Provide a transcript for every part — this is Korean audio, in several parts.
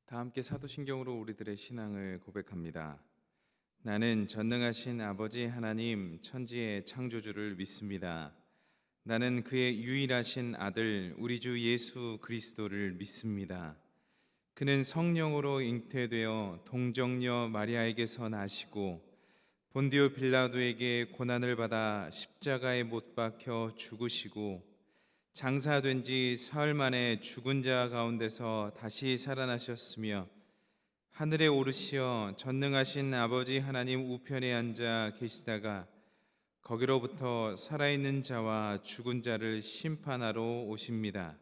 다 함께 사도신경으로 우리들의 신앙을 고백합니다. 나는 전능하신 아버지 하나님 천지의 창조주를 믿습니다. 나는 그의 유일하신 아들 우리 주 예수 그리스도를 믿습니다. 그는 성령으로 잉태되어 동정녀 마리아에게서 나시고 본디오 빌라도에게 고난을 받아 십자가에 못 박혀 죽으시고 장사된 지 사흘 만에 죽은 자 가운데서 다시 살아나셨으며 하늘에 오르시어 전능하신 아버지 하나님 우편에 앉아 계시다가 거기로부터 살아있는 자와 죽은 자를 심판하러 오십니다.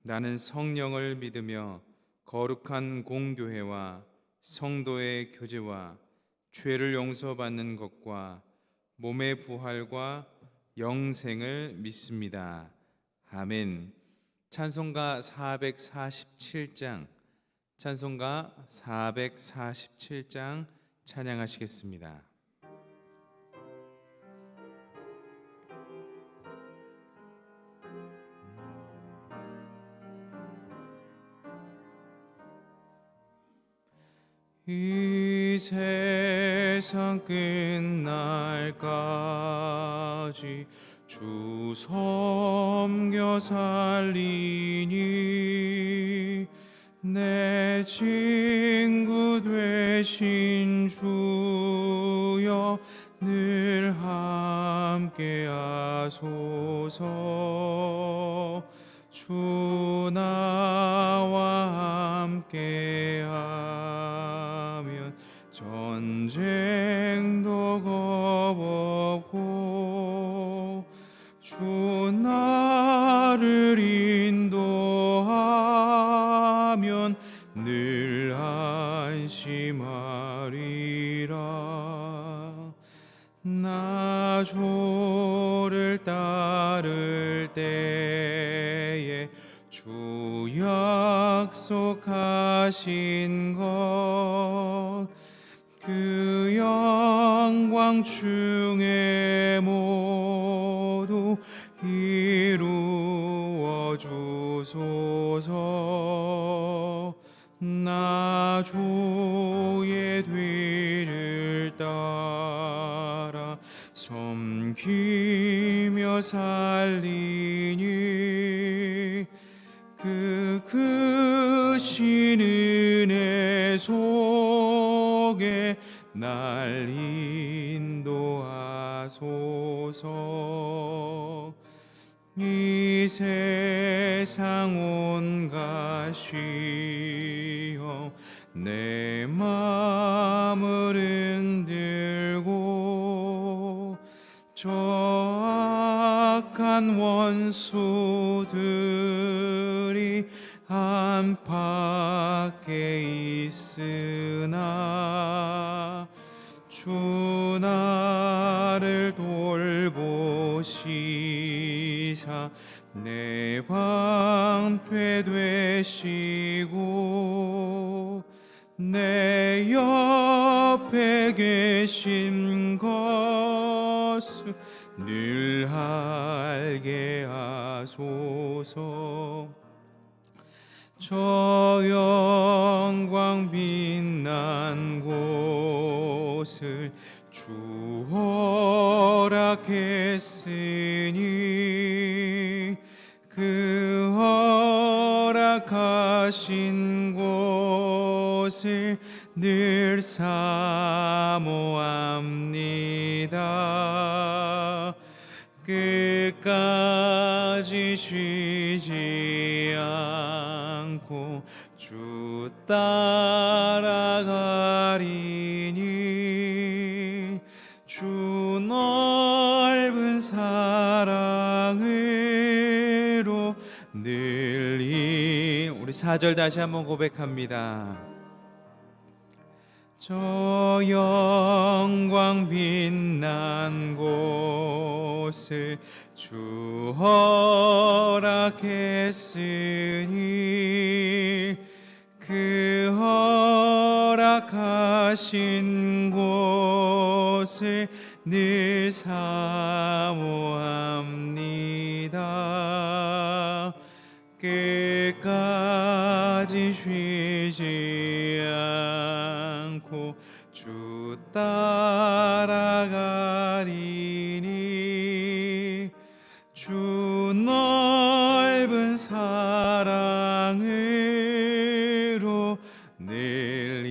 나는 성령을 믿으며 거룩한 공교회와 성도의 교제와 죄를 용서받는 것과 몸의 부활과 영생을 믿습니다. 아멘. 찬송가 447장 찬양하시겠습니다. 이 세상 끝날까지 주 섬겨 살리니 내 친구 되신 주여 늘 함께 하소서. 주 나와 함께 하면 전쟁도 겁없고 주 나를 인도하면 늘 안심하리라. 나 주를 따를 때에 주 약속하신 것 그 영광 중에 모두 이루어 주소서. 나 주의 뒤를 따라 섬기며 살리니 그 크신 은혜 속에 날 인도하소서. 이 세상 온갖 시험 내 마음을 흔들고 저 악한 원수들이 안팎에 있으나 주 나를 돌보시사 내 방패 되시고 내 옆에 계신 것을 늘 알게 하소서. 저 영광 빛난 곳을 주 허락했으니 그 허락하신 곳을 늘 사모합니다. 끝까지 쉬지 않고 주 따라가리니 주 넓은 사랑으로 늘 우리 4절 다시 한번 고백합니다. 저 영광 빛난 곳을 주 허락했으니 그 허락하신 곳을 늘 사모합니다. 끝까지 쉬지 사랑으로 늘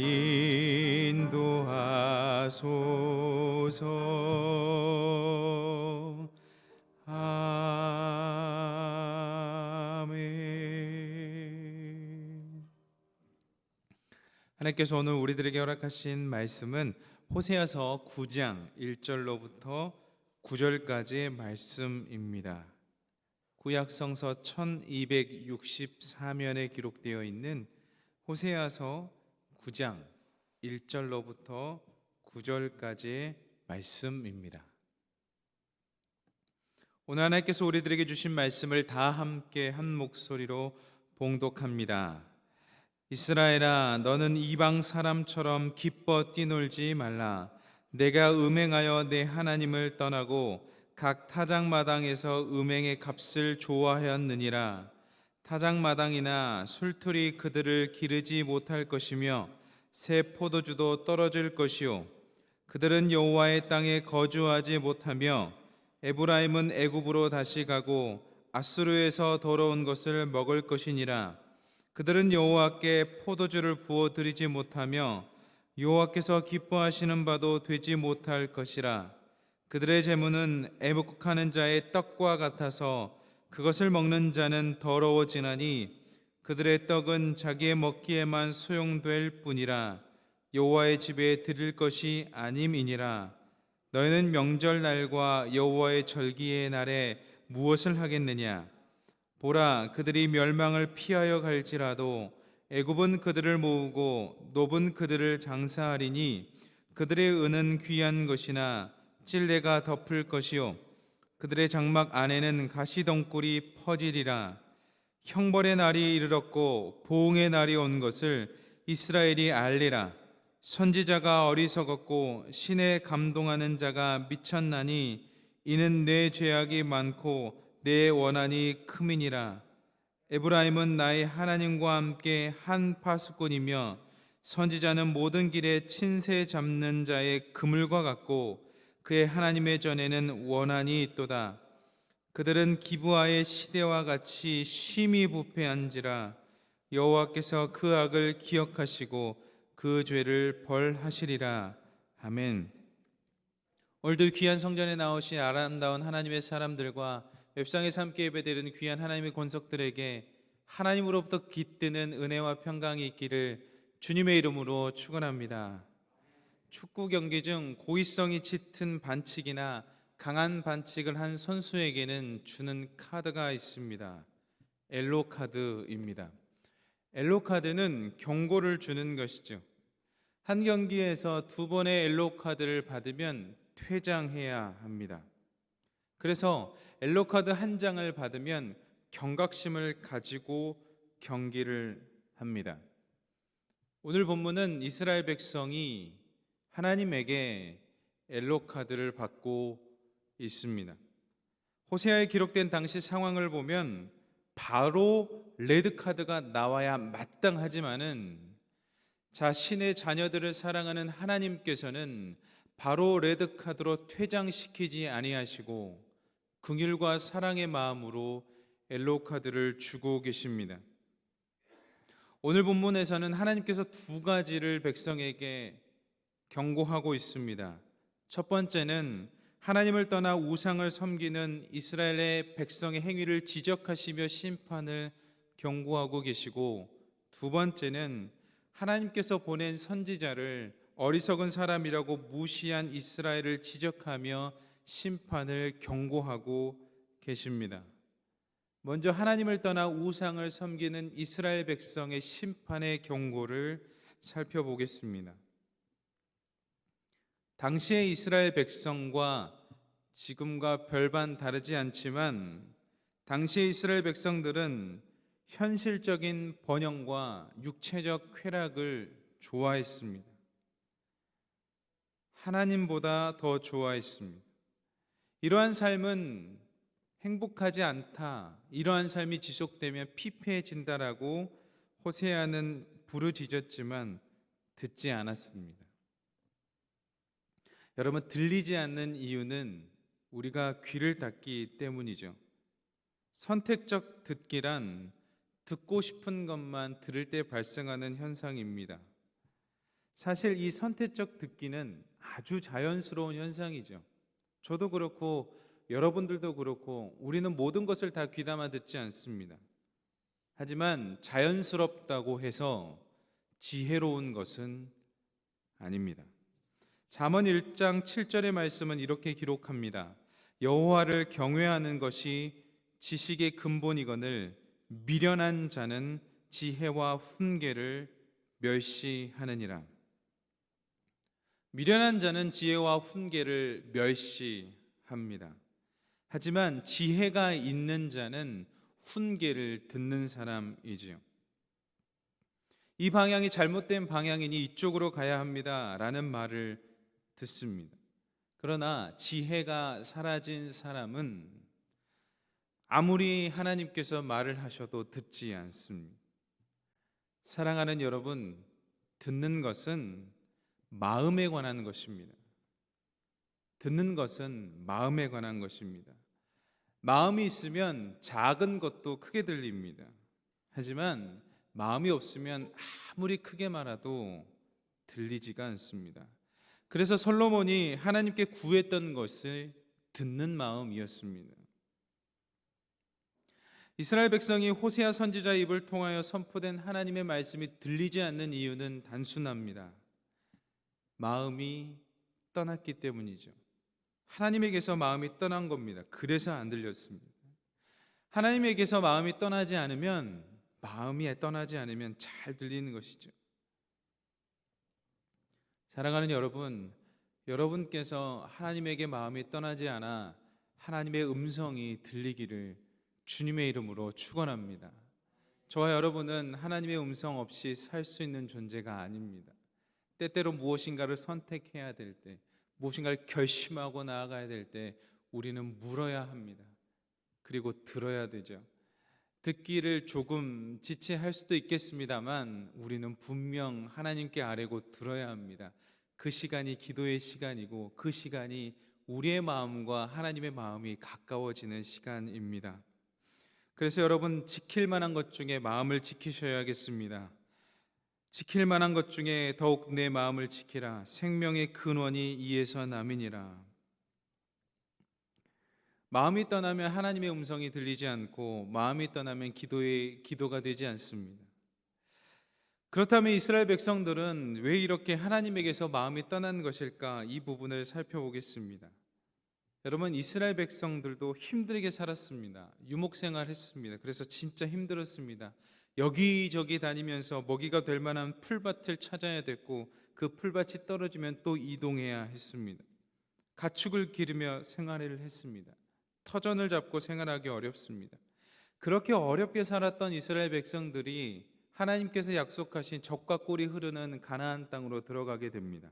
인도하소서. 아멘. 하나님께서 오늘 우리들에게 허락하신 말씀은 호세아서 9장 1절로부터 9절까지의 말씀입니다. 구약 성서 1264면에 기록되어 있는 호세아서 9장 1절로부터 9절까지의 말씀입니다. 오늘 하나님께서 우리들에게 주신 말씀을 다 함께 한 목소리로 봉독합니다. 이스라엘아, 너는 이방 사람처럼 기뻐 뛰놀지 말라. 내가 음행하여 내 하나님을 떠나고 각 타작마당에서 음행의 값을 좋아하였느니라. 타작마당이나 술틀이 그들을 기르지 못할 것이며 새 포도주도 떨어질 것이요 그들은 여호와의 땅에 거주하지 못하며 에브라임은 애굽으로 다시 가고 아수르에서 더러운 것을 먹을 것이니라. 그들은 여호와께 포도주를 부어 드리지 못하며 여호와께서 기뻐하시는 바도 되지 못할 것이라. 그들의 재물은 애국하는 자의 떡과 같아서 그것을 먹는 자는 더러워지나니 그들의 떡은 자기의 먹기에만 소용될 뿐이라. 여호와의 집에 드릴 것이 아님이니라. 너희는 명절날과 여호와의 절기의 날에 무엇을 하겠느냐? 보라, 그들이 멸망을 피하여 갈지라도 애굽은 그들을 모으고 노은 그들을 장사하리니 그들의 은은 귀한 것이나 찔레가 덮을 것이요 그들의 장막 안에는 가시덩굴이 퍼지리라. 형벌의 날이 이르렀고 보응의 날이 온 것을 이스라엘이 알리라. 선지자가 어리석었고 신에 감동하는 자가 미쳤나니 이는 내 죄악이 많고 내 원한이 크민이라. 에브라임은 나의 하나님과 함께 한 파수꾼이며 선지자는 모든 길에 친새 잡는 자의 그물과 같고 그의 하나님의 전에는 원한이 있도다. 그들은 기브아의 시대와 같이 심히 부패한지라. 여호와께서 그 악을 기억하시고 그 죄를 벌하시리라. 아멘. 오늘도 귀한 성전에 나오신 아름다운 하나님의 사람들과 웹상에서 함께 예배드리는 귀한 하나님의 권속들에게 하나님으로부터 깃드는 은혜와 평강이 있기를 주님의 이름으로 축원합니다. 축구 경기 중 고의성이 짙은 반칙이나 강한 반칙을 한 선수에게는 주는 카드가 있습니다. 옐로 카드입니다. 옐로 카드는 경고를 주는 것이죠. 한 경기에서 2번의 옐로 카드를 받으면 퇴장해야 합니다. 그래서 옐로 카드 한 장을 받으면 경각심을 가지고 경기를 합니다. 오늘 본문은 이스라엘 백성이 하나님에게 옐로 카드를 받고 있습니다. 호세아에 기록된 당시 상황을 보면 바로 레드 카드가 나와야 마땅하지만은 자신의 자녀들을 사랑하는 하나님께서는 바로 레드 카드로 퇴장시키지 아니하시고 긍휼과 사랑의 마음으로 옐로 카드를 주고 계십니다. 오늘 본문에서는 하나님께서 2가지를 백성에게 경고하고 있습니다. 첫 번째는 하나님을 떠나 우상을 섬기는 이스라엘의 백성의 행위를 지적하시며 심판을 경고하고 계시고, 두 번째는 하나님께서 보낸 선지자를 어리석은 사람이라고 무시한 이스라엘을 지적하며 심판을 경고하고 계십니다. 먼저 하나님을 떠나 우상을 섬기는 이스라엘 백성의 심판의 경고를 살펴보겠습니다. 당시의 이스라엘 백성과 지금과 별반 다르지 않지만 당시의 이스라엘 백성들은 현실적인 번영과 육체적 쾌락을 좋아했습니다. 하나님보다 더 좋아했습니다. 이러한 삶은 행복하지 않다, 이러한 삶이 지속되면 피폐해진다라고 호세아는 부르짖었지만 듣지 않았습니다. 여러분, 들리지 않는 이유는 우리가 귀를 닫기 때문이죠. 선택적 듣기란 듣고 싶은 것만 들을 때 발생하는 현상입니다. 사실 이 선택적 듣기는 아주 자연스러운 현상이죠. 저도 그렇고 여러분들도 그렇고 우리는 모든 것을 다 귀담아 듣지 않습니다. 하지만 자연스럽다고 해서 지혜로운 것은 아닙니다. 잠언 1장 7절의 말씀은 이렇게 기록합니다. 여호와를 경외하는 것이 지식의 근본이거늘 미련한 자는 지혜와 훈계를 멸시하느니라. 미련한 자는 지혜와 훈계를 멸시합니다. 하지만 지혜가 있는 자는 훈계를 듣는 사람이지요. 이 방향이 잘못된 방향이니 이쪽으로 가야 합니다 라는 말을 듣습니다. 그러나 지혜가 사라진 사람은 아무리 하나님께서 말을 하셔도 듣지 않습니다. 사랑하는 여러분, 듣는 것은 마음에 관한 것입니다. 듣는 것은 마음에 관한 것입니다. 마음이 있으면 작은 것도 크게 들립니다. 하지만 마음이 없으면 아무리 크게 말해도 들리지가 않습니다. 그래서 솔로몬이 하나님께 구했던 것을 듣는 마음이었습니다. 이스라엘 백성이 호세아 선지자의 입을 통하여 선포된 하나님의 말씀이 들리지 않는 이유는 단순합니다. 마음이 떠났기 때문이죠. 하나님에게서 마음이 떠난 겁니다. 그래서 안 들렸습니다. 하나님에게서 마음이 떠나지 않으면 잘 들리는 것이죠. 사랑하는 여러분, 여러분께서 하나님에게 마음이 떠나지 않아 하나님의 음성이 들리기를 주님의 이름으로 축원합니다. 저와 여러분은 하나님의 음성 없이 살 수 있는 존재가 아닙니다. 때때로 무엇인가를 선택해야 될 때, 무엇인가를 결심하고 나아가야 될 때 우리는 물어야 합니다. 그리고 들어야 되죠. 듣기를 조금 지체할 수도 있겠습니다만 우리는 분명 하나님께 아뢰고 들어야 합니다. 그 시간이 기도의 시간이고 그 시간이 우리의 마음과 하나님의 마음이 가까워지는 시간입니다. 그래서 여러분, 지킬 만한 것 중에 마음을 지키셔야겠습니다. 지킬 만한 것 중에 더욱 내 마음을 지키라. 생명의 근원이 이에서 남이니라. 마음이 떠나면 하나님의 음성이 들리지 않고 마음이 떠나면 기도가 되지 않습니다. 그렇다면 이스라엘 백성들은 왜 이렇게 하나님에게서 마음이 떠난 것일까? 이 부분을 살펴보겠습니다. 여러분, 이스라엘 백성들도 힘들게 살았습니다. 유목생활 했습니다. 그래서 진짜 힘들었습니다. 여기저기 다니면서 먹이가 될 만한 풀밭을 찾아야 됐고 그 풀밭이 떨어지면 또 이동해야 했습니다. 가축을 기르며 생활을 했습니다. 터전을 잡고 생활하기 어렵습니다. 그렇게 어렵게 살았던 이스라엘 백성들이 하나님께서 약속하신 젖과 꿀이 흐르는 가나안 땅으로 들어가게 됩니다.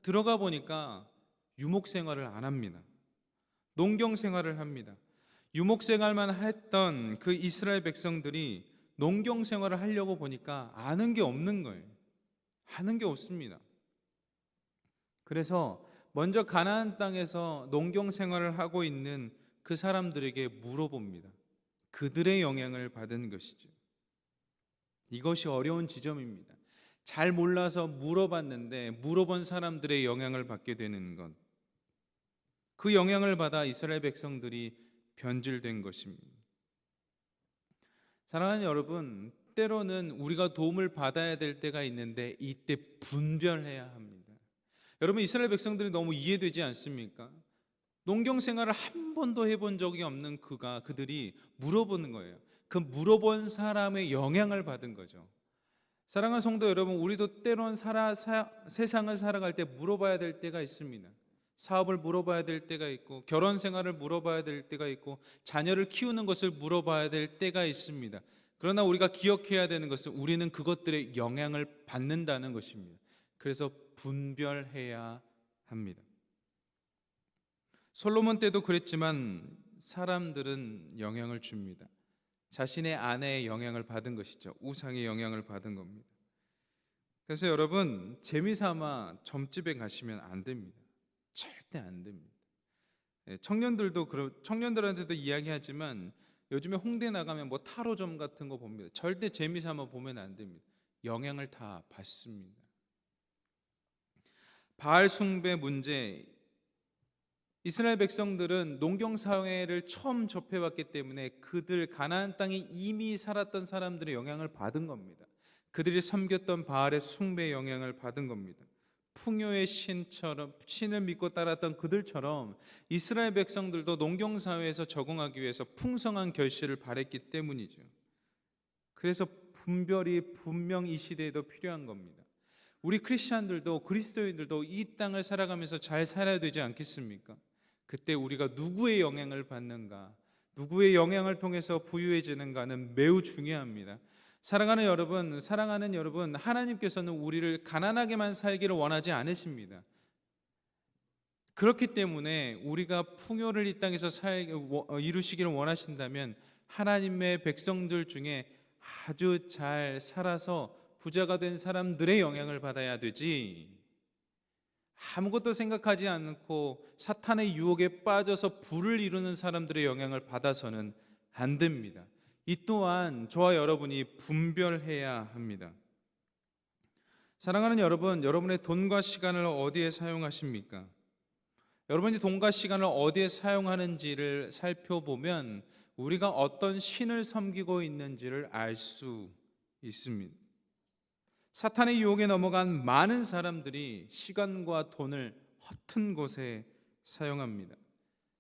들어가 보니까 유목 생활을 안 합니다. 농경 생활을 합니다. 유목 생활만 했던 그 이스라엘 백성들이 농경 생활을 하려고 보니까 아는 게 없는 거예요. 아는 게 없습니다. 그래서 먼저 가나안 땅에서 농경 생활을 하고 있는 그 사람들에게 물어봅니다. 그들의 영향을 받은 것이죠. 이것이 어려운 지점입니다. 잘 몰라서 물어봤는데 물어본 사람들의 영향을 받게 되는 것. 그 영향을 받아 이스라엘 백성들이 변질된 것입니다. 사랑하는 여러분, 때로는 우리가 도움을 받아야 될 때가 있는데 이때 분별해야 합니다. 여러분, 이스라엘 백성들이 너무 이해되지 않습니까? 농경 생활을 한 번도 해본 적이 없는 그들이 물어보는 거예요. 그 물어본 사람의 영향을 받은 거죠. 사랑하는 성도 여러분, 우리도 때론 세상을 살아갈 때 물어봐야 될 때가 있습니다. 사업을 물어봐야 될 때가 있고 결혼 생활을 물어봐야 될 때가 있고 자녀를 키우는 것을 물어봐야 될 때가 있습니다. 그러나 우리가 기억해야 되는 것은 우리는 그것들의 영향을 받는다는 것입니다. 그래서 분별해야 합니다. 솔로몬 때도 그랬지만 사람들은 영향을 줍니다. 자신의 아내의 영향을 받은 것이죠. 우상의 영향을 받은 겁니다. 그래서 여러분, 재미삼아 점집에 가시면 안 됩니다. 절대 안 됩니다. 청년들한테도 이야기하지만 요즘에 홍대 나가면 뭐 타로점 같은 거 봅니다. 절대 재미삼아 보면 안 됩니다. 영향을 다 받습니다. 바알 숭배 문제, 이스라엘 백성들은 농경 사회를 처음 접해왔기 때문에 그들 가나안 땅에 이미 살았던 사람들의 영향을 받은 겁니다. 그들이 섬겼던 바알의 숭배의 영향을 받은 겁니다. 풍요의 신처럼, 신을 믿고 따랐던 그들처럼 이스라엘 백성들도 농경 사회에서 적응하기 위해서 풍성한 결실을 바랬기 때문이죠. 그래서 분별이 분명 이 시대에도 필요한 겁니다. 우리 크리스천들도, 그리스도인들도 이 땅을 살아가면서 잘 살아야 되지 않겠습니까? 그때 우리가 누구의 영향을 받는가, 누구의 영향을 통해서 부유해지는가는 매우 중요합니다. 사랑하는 여러분, 하나님께서는 우리를 가난하게만 살기를 원하지 않으십니다. 그렇기 때문에 우리가 풍요를 이 땅에서 이루시기를 원하신다면 하나님의 백성들 중에 아주 잘 살아서 부자가 된 사람들의 영향을 받아야 되지, 아무것도 생각하지 않고 사탄의 유혹에 빠져서 불을 이루는 사람들의 영향을 받아서는 안 됩니다. 이 또한 저와 여러분이 분별해야 합니다. 사랑하는 여러분, 여러분의 돈과 시간을 어디에 사용하십니까? 여러분이 돈과 시간을 어디에 사용하는지를 살펴보면 우리가 어떤 신을 섬기고 있는지를 알 수 있습니다. 사탄의 유혹에 넘어간 많은 사람들이 시간과 돈을 허튼 곳에 사용합니다.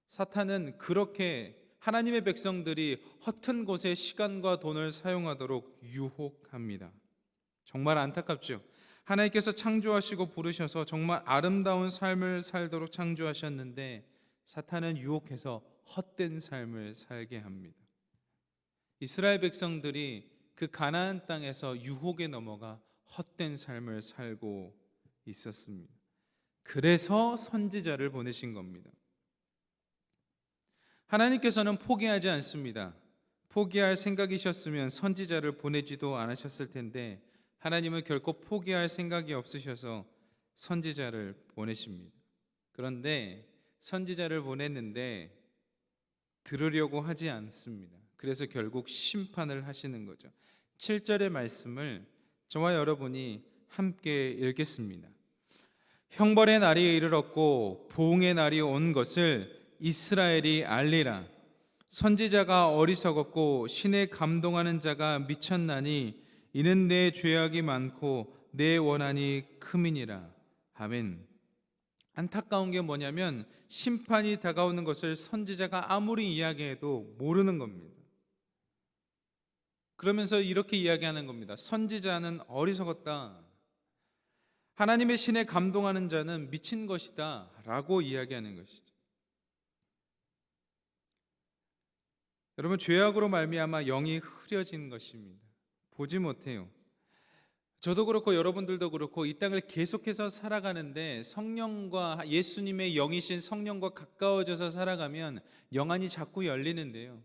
사탄은 그렇게 하나님의 백성들이 허튼 곳에 시간과 돈을 사용하도록 유혹합니다. 정말 안타깝죠. 하나님께서 창조하시고 부르셔서 정말 아름다운 삶을 살도록 창조하셨는데 사탄은 유혹해서 헛된 삶을 살게 합니다. 이스라엘 백성들이 그 가나안 땅에서 유혹에 넘어가 헛된 삶을 살고 있었습니다. 그래서 선지자를 보내신 겁니다. 하나님께서는 포기하지 않습니다. 포기할 생각이셨으면 선지자를 보내지도 않으셨을 텐데 하나님은 결코 포기할 생각이 없으셔서 선지자를 보내십니다. 그런데 선지자를 보냈는데 들으려고 하지 않습니다. 그래서 결국 심판을 하시는 거죠. 7절의 말씀을 저와 여러분이 함께 읽겠습니다. 형벌의 날이 이르렀고 보응의 날이 온 것을 이스라엘이 알리라. 선지자가 어리석었고 신에 감동하는 자가 미쳤나니 이는 내 죄악이 많고 내 원한이 크민이라. 아멘. 안타까운 게 뭐냐면 심판이 다가오는 것을 선지자가 아무리 이야기해도 모르는 겁니다. 그러면서 이렇게 이야기하는 겁니다. 선지자는 어리석었다. 하나님의 신에 감동하는 자는 미친 것이다 라고 이야기하는 것이죠. 여러분, 죄악으로 말미암아 영이 흐려진 것입니다. 보지 못해요. 저도 그렇고 여러분들도 그렇고 이 땅을 계속해서 살아가는데 성령과 예수님의 영이신 성령과 가까워져서 살아가면 영안이 자꾸 열리는데요,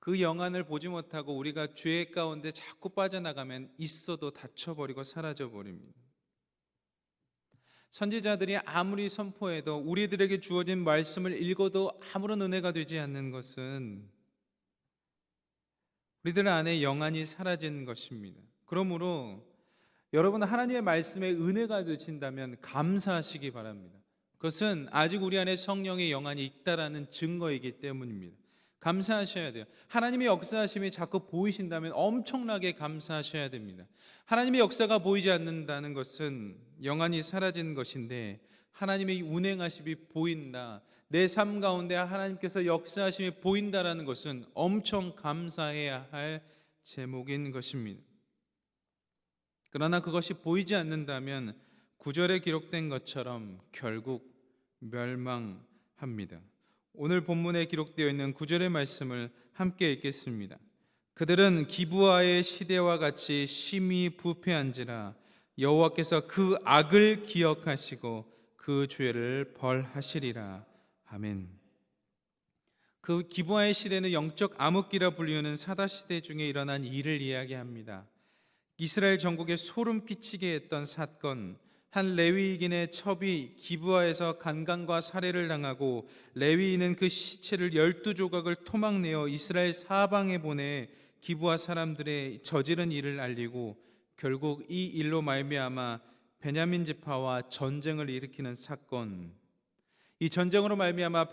그 영안을 보지 못하고 우리가 죄 가운데 자꾸 빠져나가면 있어도 닫혀버리고 사라져버립니다. 선지자들이 아무리 선포해도 우리들에게 주어진 말씀을 읽어도 아무런 은혜가 되지 않는 것은 우리들 안에 영안이 사라진 것입니다. 그러므로 여러분, 하나님의 말씀에 은혜가 되신다면 감사하시기 바랍니다. 그것은 아직 우리 안에 성령의 영안이 있다라는 증거이기 때문입니다. 감사하셔야 돼요. 하나님의 역사하심이 자꾸 보이신다면 엄청나게 감사하셔야 됩니다. 하나님의 역사가 보이지 않는다는 것은 영안이 사라진 것인데 하나님의 운행하심이 보인다, 내 삶 가운데 하나님께서 역사하심이 보인다라는 것은 엄청 감사해야 할 제목인 것입니다. 그러나 그것이 보이지 않는다면 9절에 기록된 것처럼 결국 멸망합니다. 오늘 본문에 기록되어 있는 9절의 말씀을 함께 읽겠습니다. 그들은 기브아의 시대와 같이 심히 부패한지라 여호와께서 그 악을 기억하시고 그 죄를 벌하시리라. 아멘. 그 기브아의 시대는 영적 암흑기라 불리우는 사다시대 중에 일어난 일을 이야기합니다. 이스라엘 전국에 소름 끼치게 했던 사건, 한 레위인의 첩이 기브아에서 간간과 살해를 당하고 레위인은 그 시체를 12조각을 토막내어 이스라엘 사방에 보내 기브아 사람들의 저지른 일을 알리고 결국 이 일로 말미암아 베냐민 지파와 전쟁을 일으키는 사건, 이 전쟁으로 말미암아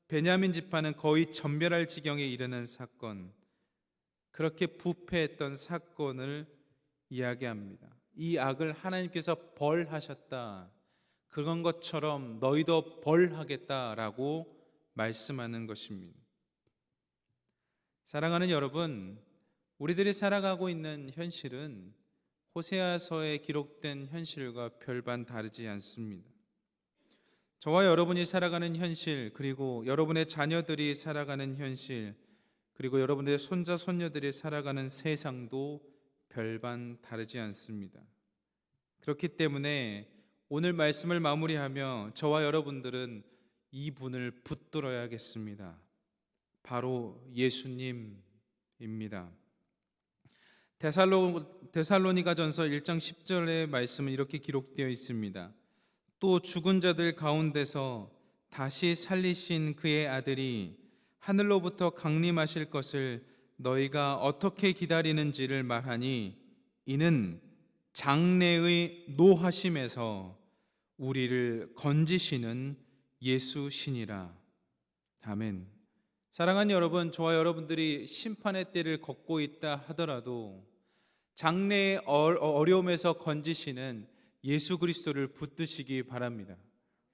베냐민 지파는 거의 전멸할 지경에 이르는 사건, 그렇게 부패했던 사건을 이야기합니다. 이 악을 하나님께서 벌하셨다, 그런 것처럼 너희도 벌하겠다라고 말씀하는 것입니다. 사랑하는 여러분, 우리들이 살아가고 있는 현실은 호세아서에 기록된 현실과 별반 다르지 않습니다. 저와 여러분이 살아가는 현실, 그리고 여러분의 자녀들이 살아가는 현실, 그리고 여러분의 손자 손녀들이 살아가는 세상도 별반 다르지 않습니다. 그렇기 때문에 오늘 말씀을 마무리하며 저와 여러분들은 이 분을 붙들어야겠습니다. 바로 예수님입니다. 데살로니가전서 1장 10절의 말씀은 이렇게 기록되어 있습니다. 또 죽은 자들 가운데서 다시 살리신 그의 아들이 하늘로부터 강림하실 것을 너희가 어떻게 기다리는지를 말하니 이는 장래의 노하심에서 우리를 건지시는 예수시니라. 아멘. 사랑하는 여러분, 저와 여러분들이 심판의 때를 걷고 있다 하더라도 장래의 어려움에서 건지시는 예수 그리스도를 붙드시기 바랍니다.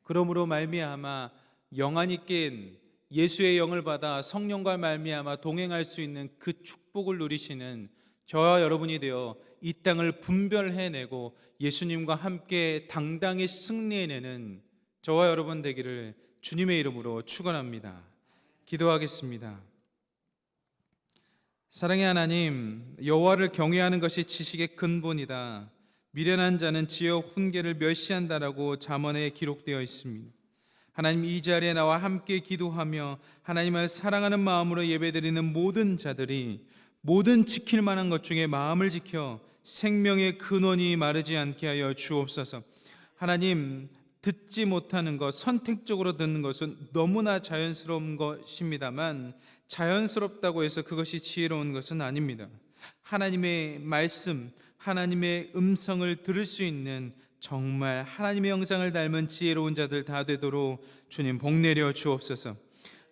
그러므로 말미암아 영안이 깬 예수의 영을 받아 성령과 말미암아 동행할 수 있는 그 축복을 누리시는 저와 여러분이 되어 이 땅을 분별해내고 예수님과 함께 당당히 승리해내는 저와 여러분 되기를 주님의 이름으로 축원합니다. 기도하겠습니다. 사랑의 하나님, 여호와를 경외하는 것이 지식의 근본이다. 미련한 자는 지역 훈계를 멸시한다라고 잠언에 기록되어 있습니다. 하나님, 이 자리에 나와 함께 기도하며 하나님을 사랑하는 마음으로 예배드리는 모든 자들이 모든 지킬 만한 것 중에 마음을 지켜 생명의 근원이 마르지 않게 하여 주옵소서. 하나님, 듣지 못하는 것, 선택적으로 듣는 것은 너무나 자연스러운 것입니다만 자연스럽다고 해서 그것이 지혜로운 것은 아닙니다. 하나님의 말씀, 하나님의 음성을 들을 수 있는 정말 하나님의 형상을 닮은 지혜로운 자들 다 되도록 주님 복내려 주옵소서.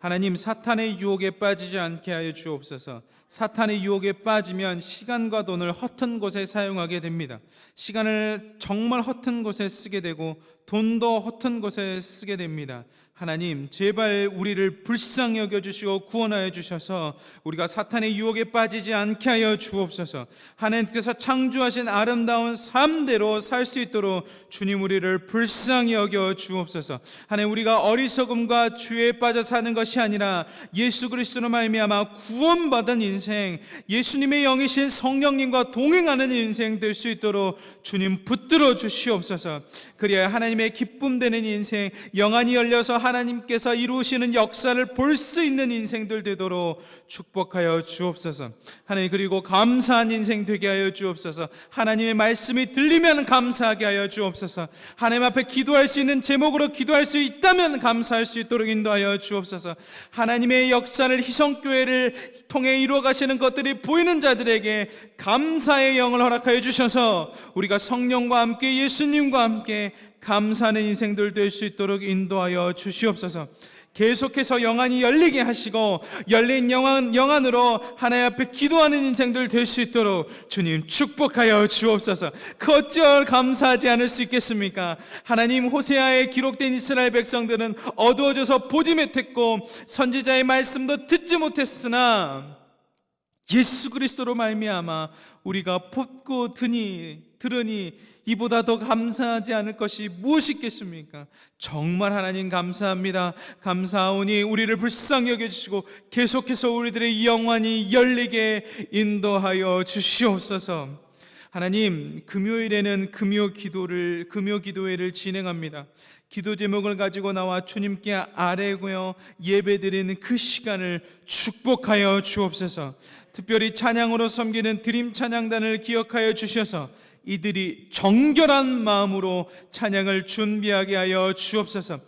하나님, 사탄의 유혹에 빠지지 않게 하여 주옵소서. 사탄의 유혹에 빠지면 시간과 돈을 허튼 곳에 사용하게 됩니다. 시간을 정말 허튼 곳에 쓰게 되고 돈도 허튼 곳에 쓰게 됩니다. 하나님, 제발 우리를 불쌍히 여겨주시고 구원하여 주셔서 우리가 사탄의 유혹에 빠지지 않게 하여 주옵소서. 하나님께서 창조하신 아름다운 삶대로 살 수 있도록 주님 우리를 불쌍히 여겨 주옵소서. 하나님, 우리가 어리석음과 죄에 빠져 사는 것이 아니라 예수 그리스도로 말미암아 구원받은 인생, 예수님의 영이신 성령님과 동행하는 인생 될 수 있도록 주님 붙들어 주시옵소서. 그래야 하나님의 기쁨 되는 인생, 영안이 열려서 하나님께서 이루시는 역사를 볼 수 있는 인생들 되도록 축복하여 주옵소서. 하나님, 그리고 감사한 인생 되게 하여 주옵소서. 하나님의 말씀이 들리면 감사하게 하여 주옵소서. 하나님 앞에 기도할 수 있는 제목으로 기도할 수 있다면 감사할 수 있도록 인도하여 주옵소서. 하나님의 역사를 희성교회를 통해 이루어 가시는 것들이 보이는 자들에게 감사의 영을 허락하여 주셔서 우리가 성령과 함께 예수님과 함께 감사하는 인생들 될 수 있도록 인도하여 주시옵소서. 계속해서 영안이 열리게 하시고 열린 영안으로 하나님 앞에 기도하는 인생들 될 수 있도록 주님 축복하여 주옵소서. 그 어찌 감사하지 않을 수 있겠습니까? 하나님, 호세아에 기록된 이스라엘 백성들은 어두워져서 보지 못했고 선지자의 말씀도 듣지 못했으나 예수 그리스도로 말미암아 우리가 보고 들으니 이보다 더 감사하지 않을 것이 무엇이 있겠습니까? 정말 하나님 감사합니다. 감사하오니 우리를 불쌍히 여겨주시고 계속해서 우리들의 영안이 열리게 인도하여 주시옵소서. 하나님, 금요일에는 금요 기도회를 진행합니다. 기도 제목을 가지고 나와 주님께 아뢰고요 예배드리는 그 시간을 축복하여 주옵소서. 특별히 찬양으로 섬기는 드림 찬양단을 기억하여 주셔서 이들이 정결한 마음으로 찬양을 준비하게 하여 주옵소서.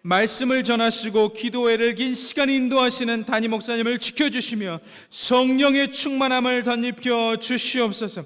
말씀을 전하시고 기도회를 긴 시간 인도하시는 담임 목사님을 지켜주시며 성령의 충만함을 덧입혀 주시옵소서.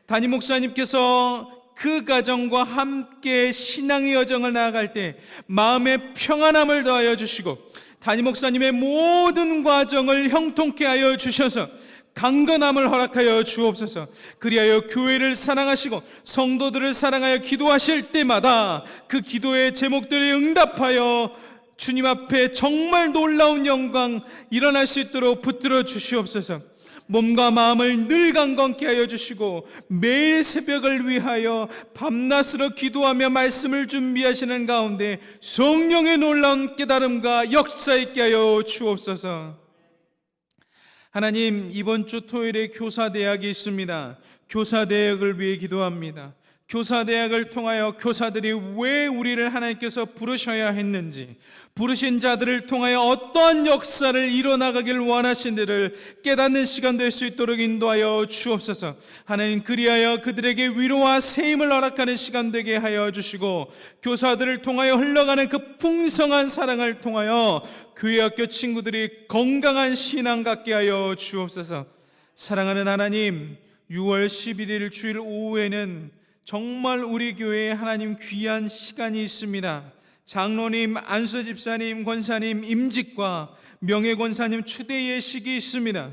담임 목사님께서 그 가정과 함께 신앙의 여정을 나아갈 때 마음의 평안함을 더하여 주시고 담임 목사님의 모든 과정을 형통케 하여 주셔서 강건함을 허락하여 주옵소서. 그리하여 교회를 사랑하시고 성도들을 사랑하여 기도하실 때마다 그 기도의 제목들에 응답하여 주님 앞에 정말 놀라운 영광 일어날 수 있도록 붙들어 주시옵소서. 몸과 마음을 늘 강건케 하여 주시고 매일 새벽을 위하여 밤낮으로 기도하며 말씀을 준비하시는 가운데 성령의 놀라운 깨달음과 역사 있게 하여 주옵소서. 하나님, 이번 주 토요일에 교사대학이 있습니다. 교사대학을 위해 기도합니다. 교사대학을 통하여 교사들이 왜 우리를 하나님께서 부르셔야 했는지, 부르신 자들을 통하여 어떠한 역사를 이뤄나가길 원하신지를 깨닫는 시간 될 수 있도록 인도하여 주옵소서. 하나님, 그리하여 그들에게 위로와 세임을 허락하는 시간 되게 하여 주시고 교사들을 통하여 흘러가는 그 풍성한 사랑을 통하여 교회 학교 친구들이 건강한 신앙 갖게 하여 주옵소서. 사랑하는 하나님, 6월 11일 주일 오후에는 정말 우리 교회에 하나님 귀한 시간이 있습니다. 장로님, 안수 집사님, 권사님 임직과 명예권사님 추대 예식이 있습니다.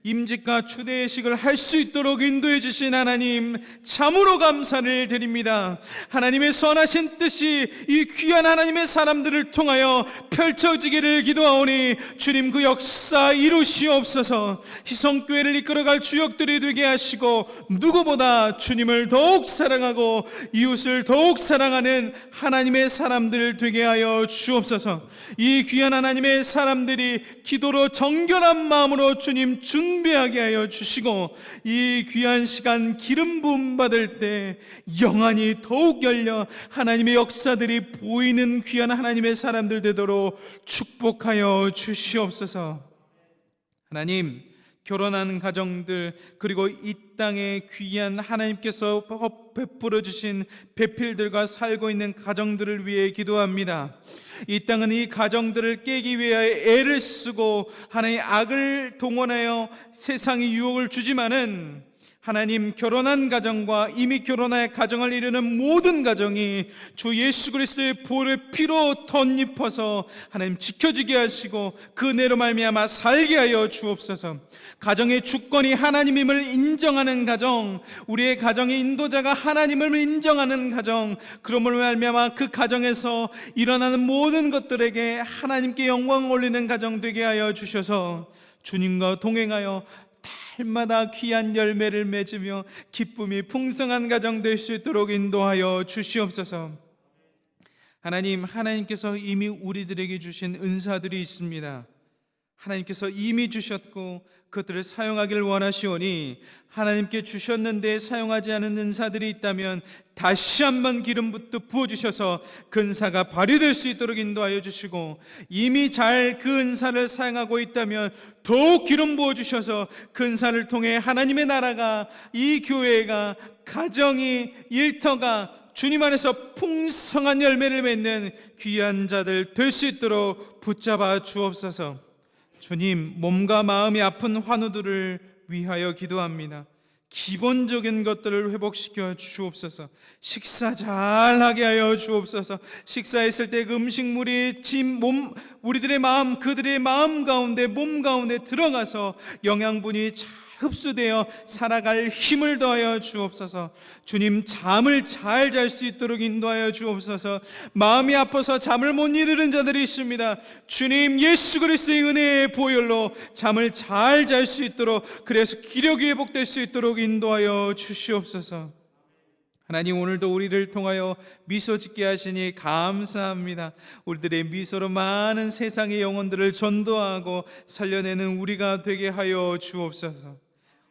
임직과 추대 예식을 할 수 있도록 인도해 주신 하나님, 참으로 감사를 드립니다. 하나님의 선하신 뜻이 이 귀한 하나님의 사람들을 통하여 펼쳐지기를 기도하오니 주님 그 역사 이루시옵소서. 희성교회를 이끌어갈 주역들이 되게 하시고 누구보다 주님을 더욱 사랑하고 이웃을 더욱 사랑하는 하나님의 사람들 되게 하여 주옵소서. 이 귀한 하나님의 사람들이 기도로 정결한 마음으로 주님 준비하게 하여 주시고 이 귀한 시간 기름 부음 받을 때 영안이 더욱 열려 하나님의 역사들이 보이는 귀한 하나님의 사람들 되도록 축복하여 주시옵소서. 하나님, 결혼한 가정들 그리고 이 땅에 귀한 하나님께서 베풀어 주신 배필들과 살고 있는 가정들을 위해 기도합니다. 이 땅은 이 가정들을 깨기 위하여 애를 쓰고 하나님의 악을 동원하여 세상의 유혹을 주지만은 하나님, 결혼한 가정과 이미 결혼하여 가정을 이루는 모든 가정이 주 예수 그리스도의 보혈의 피로 덧입어서 하나님 지켜지게 하시고 그 은혜로 말미암아 살게 하여 주옵소서. 가정의 주권이 하나님임을 인정하는 가정, 우리의 가정의 인도자가 하나님을 인정하는 가정, 그러므로 말미암아 그 가정에서 일어나는 모든 것들에게 하나님께 영광 올리는 가정 되게 하여 주셔서 주님과 동행하여 달마다 귀한 열매를 맺으며 기쁨이 풍성한 가정 될 수 있도록 인도하여 주시옵소서. 하나님, 하나님께서 이미 우리들에게 주신 은사들이 있습니다. 하나님께서 이미 주셨고 그것들을 사용하기를 원하시오니 하나님께 주셨는데 사용하지 않은 은사들이 있다면 다시 한번 기름 부어주셔서 그 은사가 발휘될 수 있도록 인도하여 주시고, 이미 잘 그 은사를 사용하고 있다면 더욱 기름 부어주셔서 그 은사를 통해 하나님의 나라가, 이 교회가, 가정이, 일터가 주님 안에서 풍성한 열매를 맺는 귀한 자들 될 수 있도록 붙잡아 주옵소서. 주님, 몸과 마음이 아픈 환우들을 위하여 기도합니다. 기본적인 것들을 회복시켜 주옵소서. 식사 잘하게 하여 주옵소서. 식사했을 때 그 음식물이 우리들의 마음, 그들의 마음 가운데, 몸 가운데 들어가서 영양분이 잘 흡수되어 살아갈 힘을 더하여 주옵소서. 주님, 잠을 잘 잘 수 있도록 인도하여 주옵소서. 마음이 아파서 잠을 못 이루는 자들이 있습니다. 주님, 예수 그리스도의 은혜의 보혈로 잠을 잘 잘 수 있도록, 그래서 기력이 회복될 수 있도록 인도하여 주시옵소서. 하나님, 오늘도 우리를 통하여 미소 짓게 하시니 감사합니다. 우리들의 미소로 많은 세상의 영혼들을 전도하고 살려내는 우리가 되게 하여 주옵소서.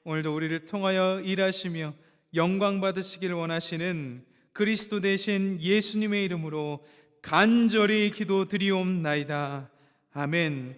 오늘도 우리를 통하여 일하시며 영광 받으시길 원하시는 그리스도 되신 예수님의 이름으로 간절히 기도드리옵나이다. 아멘.